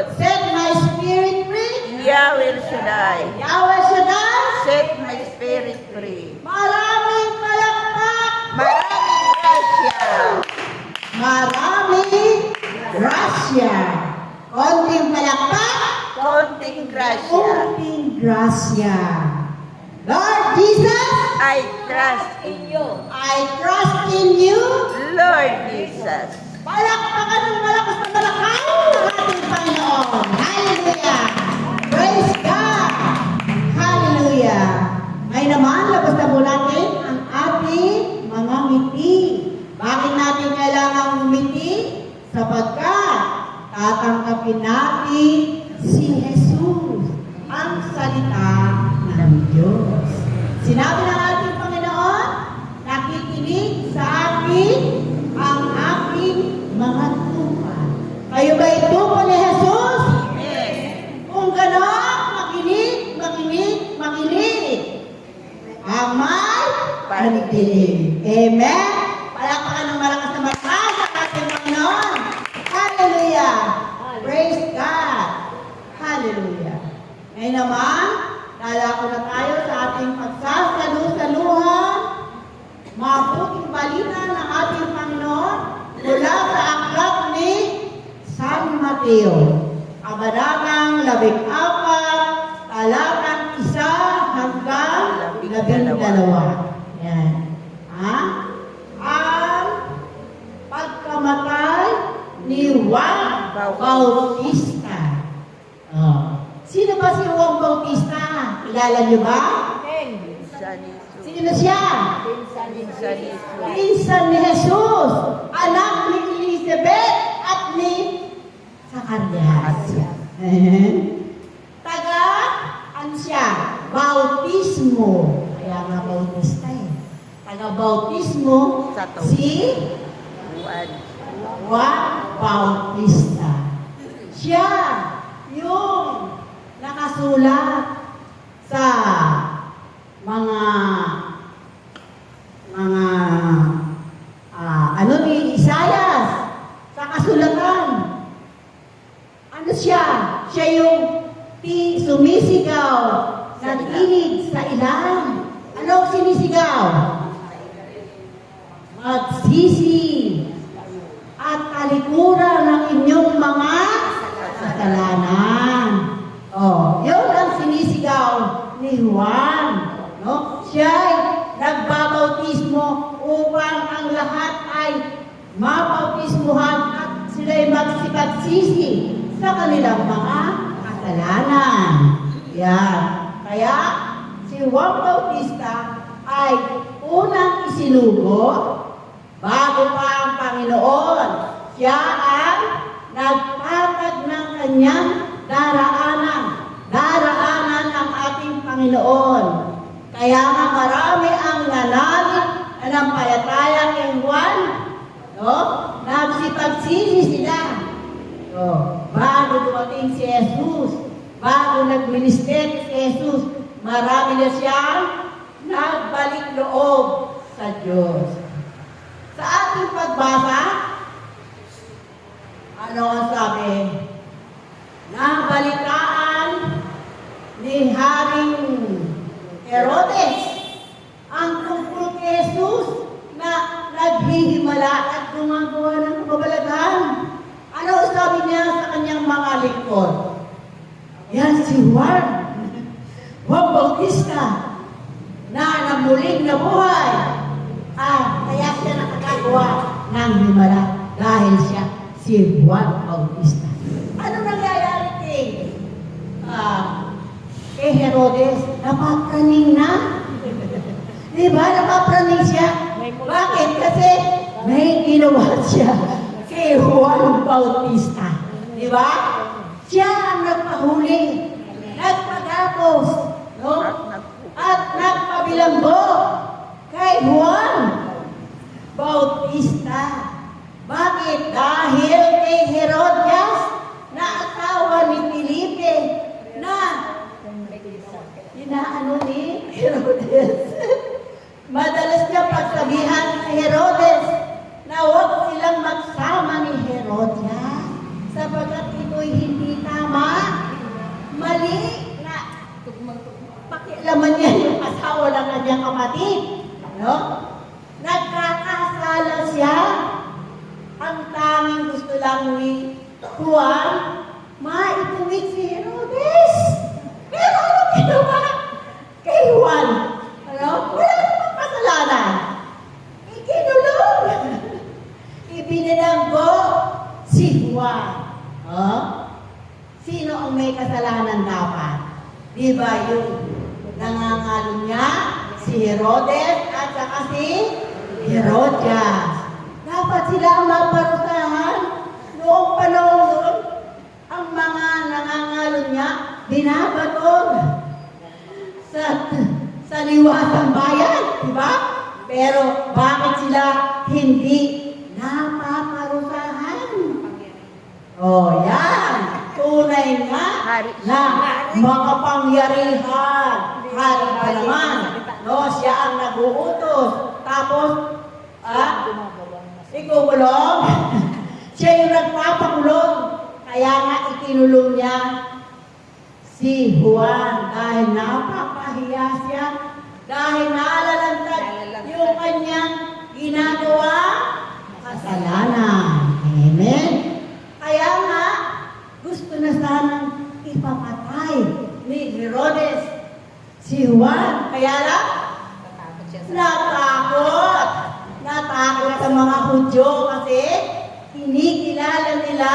God. Set my spirit free. Yahweh Shaddai. Yahweh Shaddai. Set my spirit free. Maraming palakpak. Maraming grasya. Maraming grasya. Konting palakpak. Konting grasya. Konting grasya. Lord Jesus, I trust in you. I trust in you. Lord Jesus. Palakpakan ng malakas na malakas ng ating Panginoon. Hallelujah! Praise God! Hallelujah! Ngayon naman, labas na po natin ang ating mga ngiti. Bakit natin kailangan ngumiti? Sapagkat tatanggapin natin si Jesus, ang salita ng Diyos. Sinabi ng ating Panginoon, nakikinig sa akin ang aking mga tupa. Kayo ba itupa ni Jesus? Amen. Kung gano'n, makinig. Ang may panikinig. Amen? Palakpakan ng malakas na malakas sa ating Panginoon. Hallelujah! Praise God! Hallelujah! Ngayon naman, lalako na tayo sa ating pagsasalu-saluhan. Mabuting balita ng ating Panginoon mula sa aklat ni San Mateo. Kabanatang 14, talatang 1 hanggang 12. Yan. Ang pagkamatay ni Juan Bautista. Sino ba si Juan Bautista? Kilala niyo ba? Pinsan ni Jesus. Sino siya? Pinsan ni Jesus. Pinsan ni Jesus, anak ni Elizabeth at ni Zacarias. Ano siya? Bautismo. Kaya nga Bautista eh. Taga-bautismo Sato. si Juan. Juan Bautista. Siya yung nakasulat sa mga ni Isaias sa kasulatan. Ano siya? Siya yung sumisigaw na tinig sa ilang. Ano ang sinisigaw? Magsisi at talikuran ng inyong mga kasalanan. Yun ang sinisigaw ni Juan. No? Siya'y nagbabautismo upang ang lahat ay mabautismuhan at sila'y magsipagsisi sa kanilang mga kasalanan. Yan. Kaya si Juan Bautista ay unang isinugo bago pa ang Panginoon. Siya ang nagtatag ng kanyang daraanan ng ating Panginoon. Kaya nga marami ang nanalig na nampalataya kay Juan, no? Nagsipagsisi sila. Bago dumating si Jesus, bago nagminister si Jesus, marami na siyang nagbalik loob sa Diyos. Sa ating pagbasa, ano ang sabi? Nabalitaan ni Haring Herodes ang tungkol kay Jesus na naghihimala at gumagawa ng kababalaghan. Ano sabi niya sa kanyang mga lingkod? Yan si Juan Bautista na namuling na buhay. Kaya siya nakakagawa ng himala dahil siya si Juan Bautista. Ano nangyayari kay Herodes? Napapraning na. Diba? Napapraning siya. Bakit? Kasi may ginawa siya kay Juan Bautista. Diba? Siya ang nagpahuli, nagpagapos, no? At nagpabilanggo kay Juan Bautista. Bakit? Dahil kay Herodias na asawa ni Felipe na inaano ni Herodes. Madalas niya pagsabihan ni Herodes na huwag silang magsama ni Herodias sapagkat ito'y hindi kapatid. No? Nagkakasala siya. Ang tanging gusto lang ni Juan, maituwid si Herodes. Pero ano ginawa kay Juan? Ano? Wala namang kasalanan. Ikinulong. Ibinilanggo si Juan. Oh? Sino ang may kasalanan dapat? Di ba yung nangangalo niya? Si Herodes at saka si Herodias. Dapat sila ang maparusahan. Noong panahon doon, ang mga nangangalo niya, binabatog sa liwasang bayan. Di ba? Pero bakit sila hindi napaparusahan? Oh, yan. Tunay nga na makapangyarihan. Hari pa naman. No, siya ang nag-uutos. Tapos, ikukulong. Siya yung nagpapakulong. Kaya nga ikinulong niya si Juan dahil napapahiya siya. Dahil naalalantad yung kanyang ginagawa kasalanan. Amen. Kaya nga, gusto na sanang ipapatay ni Herodes si Juan. Kaya lang, natakot sa mga Hudyo kasi kinikilala nila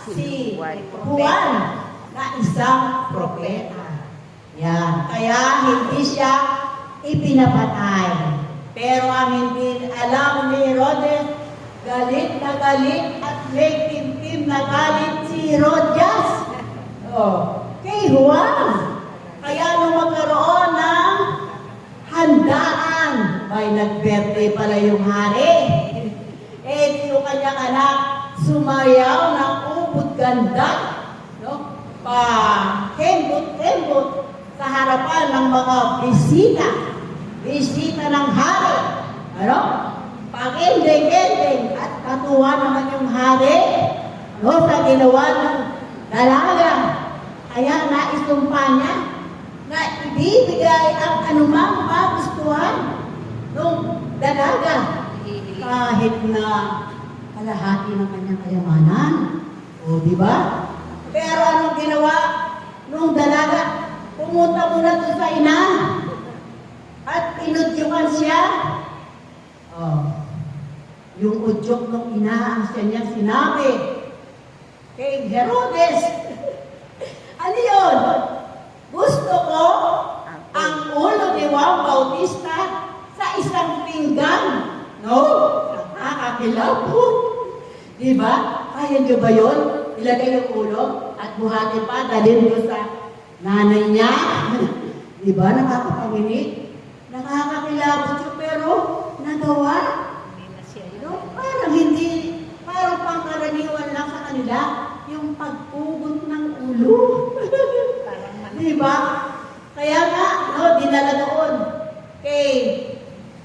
si Juan na isang propeta. Yan. Kaya hindi siya ipinapatay. Pero ang hindi alam ni Herodes, galit na galit at may timtim na galit si Herodias. Oh, kay Juan. Kaya nung magkaroon ng handaan, may nag-birthday pala yung hari. Yung kanyang anak, sumayaw ng ubod ganda. No? Kembot-kembot sa harapan ng mga bisita. Bisita ng hari. Ano? Pag-ending-ending at katuwa naman yung hari. No? Sa ginawa ng dalaga. Kaya naisumpa niya na ibibigay ang anumang magustuhan ng dalaga kahit na kalahati ng kanyang kayamanan. O, di ba? Pero anong ginawa nung dalaga? Pumunta muna doon sa ina at inudyukan siya. Oh, yung udyok ng ina ang niya sinabi kay Herodes. Ano yun? Gusto ko ang ulo ni Juan Bautista sa isang pinggan. No? Nakakakilabo. Diba? Kaya nyo ba yun? Ilagay yung ulo at buhatin pa, dalhin ko sa nanay niya. Diba? Nakakapanginig. Nakakakilabo siya, pero nagawa. No? Parang pangkaraniwan lang sa kanila, yung pagpugot ng ulo. Diba? Kaya nga, no, dinala doon kay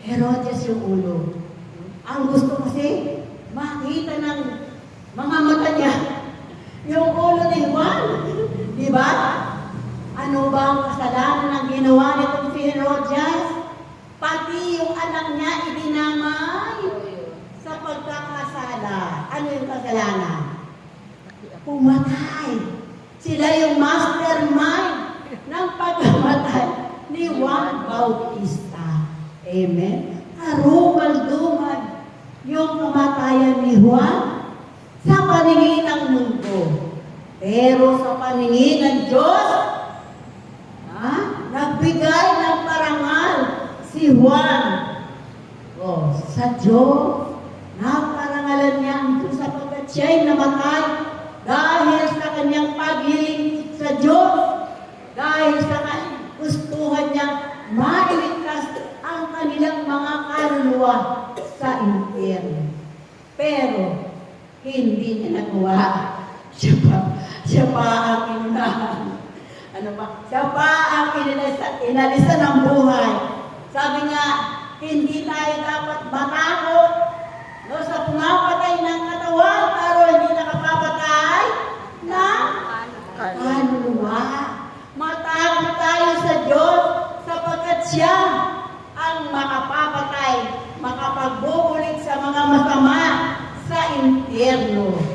Herodias yung ulo. Ang gusto kasi, makita ng mga mata niya yung ulo ni Juan. Diba? Ano ba ang kasalanan ng ginawa nitong si Herodias? Pati yung anak niya idinamay sa pagkakasala. Ano yung kasalanan? Pumatay. Sila yung mastermind ng pagkamatay ni Juan Bautista. Amen? Karumal-dumal yung kamatayan ni Juan sa paningin ng mundo. Pero sa paningin ng Diyos, nagbigay ng parangal si Juan. Oh, sa Diyos, naparangalan niya ang Diyos sapagkat siya'y namatay dahil sa kanyang paghiling sa Diyos, dahil sa gustuhan niya mailigtas ang kanilang mga kaluluwa sa impyerno. Pero, hindi niya nagawa. Siya pa ang inunahan. Ano ba? Siya pa ang inalisa ng buhay. Sabi nga, hindi tayo dapat matakot no, sa pumapatay ng katawan, pero hindi nakapapatay na kaluluwa. Matakot tayo sa Diyos sapagkat siya ang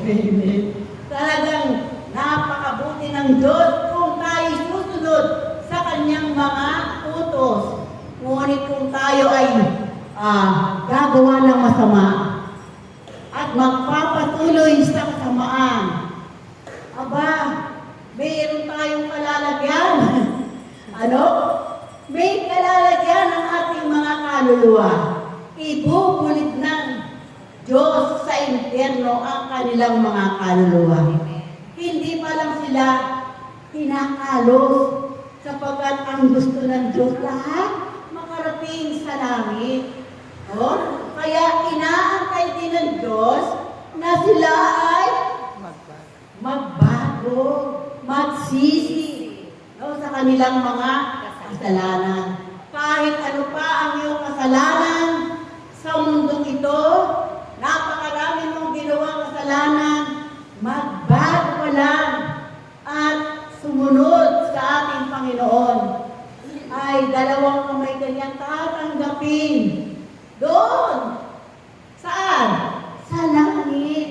Amen. Talagang napakabuti ng Diyos kung tayo susunod sa kanyang mga utos. Ngunit kung tayo ay gagawa ng masama at magpapatuloy sa kasamaan, aba, mayroon tayong kalalagyan. Ano? May kalalagyan ng ating mga kaluluwa. Ibubulit ng Diyos sa impyerno ang kanilang mga kaluluwa. Hindi pa lang sila kinakalos sapagkat ang gusto ng Diyos lahat makarating sa langit. Oh? Kaya inaantay din ng Diyos na sila ay magbago, magsisi sa kanilang mga kasalanan. Kahit ano pa ang iyong kasalanan sa mundong ito, napakarami mong ginawang kasalanan, magbago ka lang at sumunod sa ating Panginoon. Ay dalawang kamay kanyang tatanggapin. Doon. Saan? Sa langit.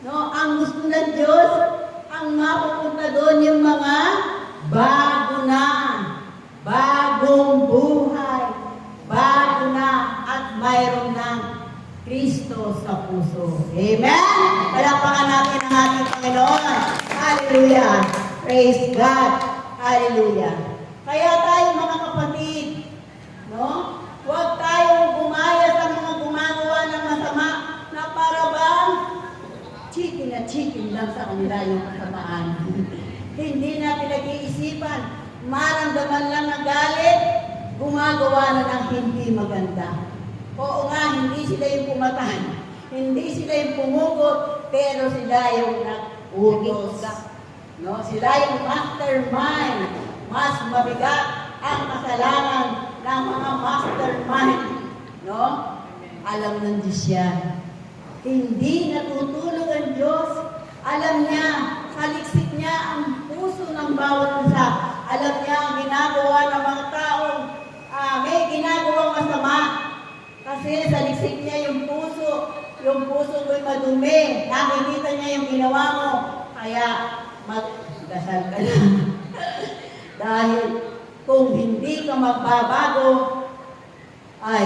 No, ang gusto ng Diyos, ang mapupunta doon yung mga bago na, bagong buhay, bago na at mayroon ng Kristo sa puso. Amen? Palakpakan natin ang ating Panginoon. Hallelujah. Praise God. Hallelujah. Kaya tayo mga kapatid, no? Huwag tayong gumaya sa mga gumagawa ng masama na para bang chicken na chicken lang sa kanila yung kasamaan. Hindi na pinag-iisipan, maramdaman lang ng galit, gumagawa na ng hindi maganda. Oo nga, hindi sila yung pumatay, hindi sila yung pumugot, pero sila yung nag-utos. No? Sila yung mastermind. Mas mabigat ang kasalanan ng mga mastermind. No? Alam ng Diyos yan. Hindi natutulog ang Diyos. Alam niya, saliksik niya ang puso ng bawat isa. Alam niya ang ginagawa ng mga taong may ginagawang masama. Kasi saliksik niya yung puso mo'y madumi. Nakikita niya yung ginawa mo. Kaya magdasal ka lang. Dahil kung hindi ka magbabago, ay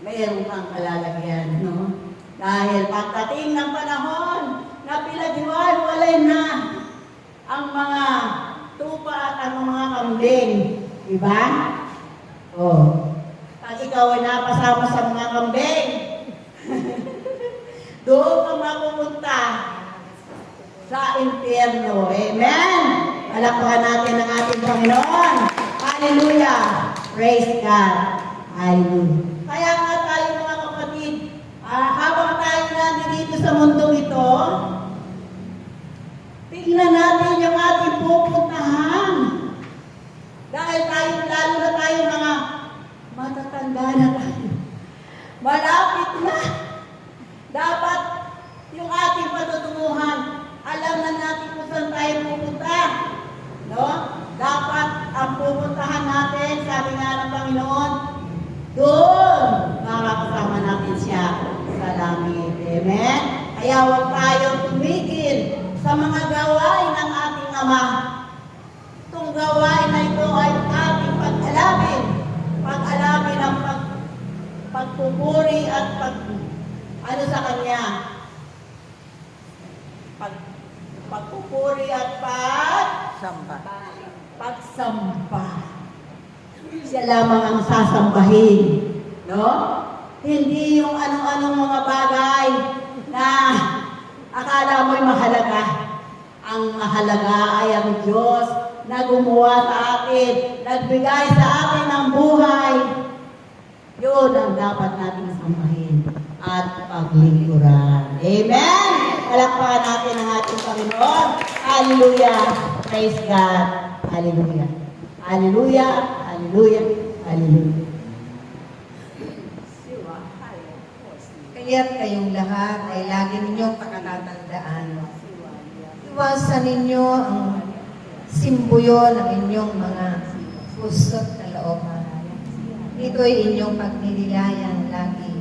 mayroon kang kalalagyan, no? Dahil pagdating ng panahon na pinaghiwalay na ang mga tupa at ang mga kambing, di ba? Oh. Pag ikaw ay napasama sa mga kambing, doon ka mapupunta sa impyerno. Amen? Palakpakan natin ang ating Panginoon. Hallelujah! Praise God! Hallelujah! Kaya nga tayo mga kapatid, habang tayo nandito sa mundong ito, tingnan natin yung ating pupuntahan. Dahil tayo, lalo na tayo mga matatanda na tayo. Malapit na. Dapat yung ating patutunguhan, alam na natin kung saan tayo pupunta. No? Dapat ang pupuntahan natin, sabi nga ng Panginoon, doon makakasama natin siya sa langit. Amen? Kaya huwag tayong tumigil sa mga gawain ng ating Ama. Itong gawain na ito ay ating pag-alapin. Pag-alapin ang pagpupuri at sa Kanya. Pagpupuri at pagsamba. Siya lamang ang sasambahin. No? Hindi yung anong-anong mga bagay na akala mo'y mahalaga. Ang mahalaga ay ang Diyos na gumawa sa atin, nagbigay sa atin ng buhay. Yun ang dapat natin sambahin at paglingkuran. Amen? Palakpakan natin ang ating Panginoon. Hallelujah! Praise God! Hallelujah! Hallelujah! Hallelujah! Hallelujah! Kaya't kayong lahat ay lagi ninyong pakatatandaan. Iwasan ninyo ang simbuyo ng inyong mga puso't kalooban. Ito'y inyong pagnilayan lagi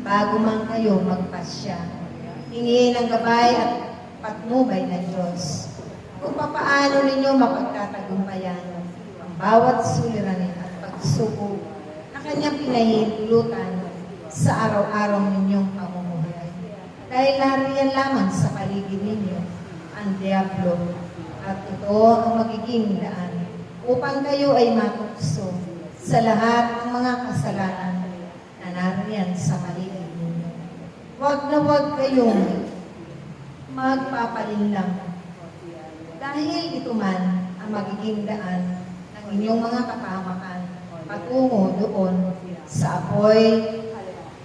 bago man kayo magpasya. hingin ng gabay at patnubay ng Diyos. Kung papaano ninyo mapagtatagumpayan ang bawat suliranin at pagsubok na kanyang pinahihintulutan sa araw-araw ninyong pamumuhay. Dahil nariyan lamang sa paligid ninyo ang diablo at ito ang magiging daan upang kayo ay matukso sa lahat ng mga kasalanan na nariyan sa paligid ninyo. Huwag na huwag kayong magpapalinlang dahil ito man ang magiging daan ng inyong mga kapamakan patungo doon sa apoy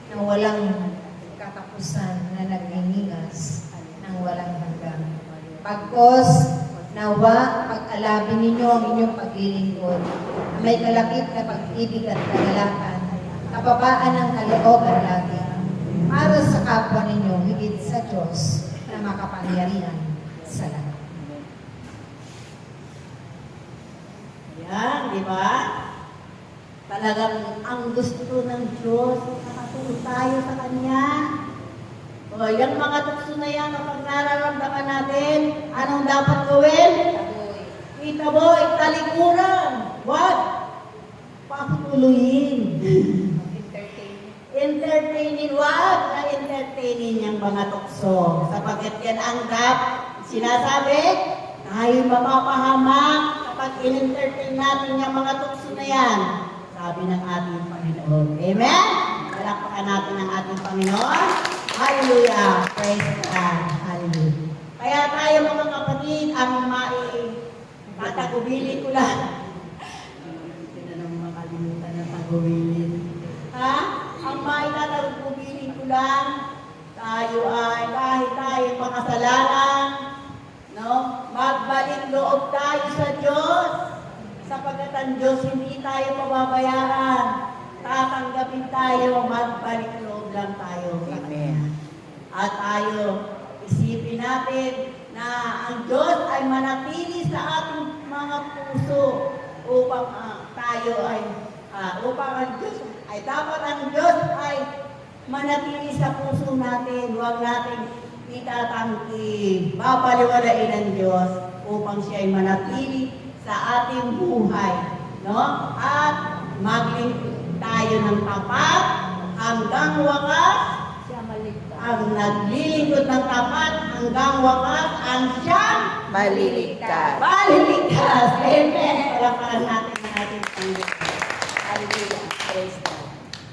na walang katapusan na nagningigas ng walang hanggan. Pagkos, nawa, pag-alabin ninyo ang inyong paglilingkod na may kalakip na pag-ibig at kagalakan, kapabaan ng kalooban lagi, para sa kapwa ninyo higit sa Diyos na makapangyarihan sa lahat. Yan, di ba? Talagang ang gusto ng Diyos, nakatulog tayo sa Kanya. O, yung mga tukso na yan, kapag nararamdaman natin, anong dapat gawin? Kita mo, talikuran. What? Pakituloyin. Entertainin, wag na entertainin yung mga tukso. Sapagkat yan ang sinasabi, tayo mapapahamak kapag in-entertain natin yung mga tukso na yan. Sabi ng ating Panginoon. Amen? Palakpakan natin ang ating Panginoon. Hallelujah! Praise God! Hallelujah! Kaya tayo mga kapatid, ang tatagubili ko lang. Hindi na naman makalimutan na tagubilin. Ha? Ang tatagubili ko lang, tayo ay kahit tayo makasalanan, no? Magbalik loob tayo sa Diyos. Sapagkat ang Diyos hindi tayo mababayaran. Tatanggapin tayo, magbalik loob lang tayo sa Kanya. At tayo, isipin natin na ang Diyos ay manatili sa ating mga puso upang tayo ay, upang ang Diyos ay dapat ang Diyos ay manatili sa puso natin. Huwag natin itatangki. Babaliwalain ng Diyos upang siya ay manatili sa ating buhay. No? At maglingkod tayo ng tapat hanggang wakas. Ang naglilingkod ng tapat hanggang wakas ang siyang Maliligtas. maliligtas. Amen. Palakpakan natin ang ating Panginoon. Hallelujah. Praise God.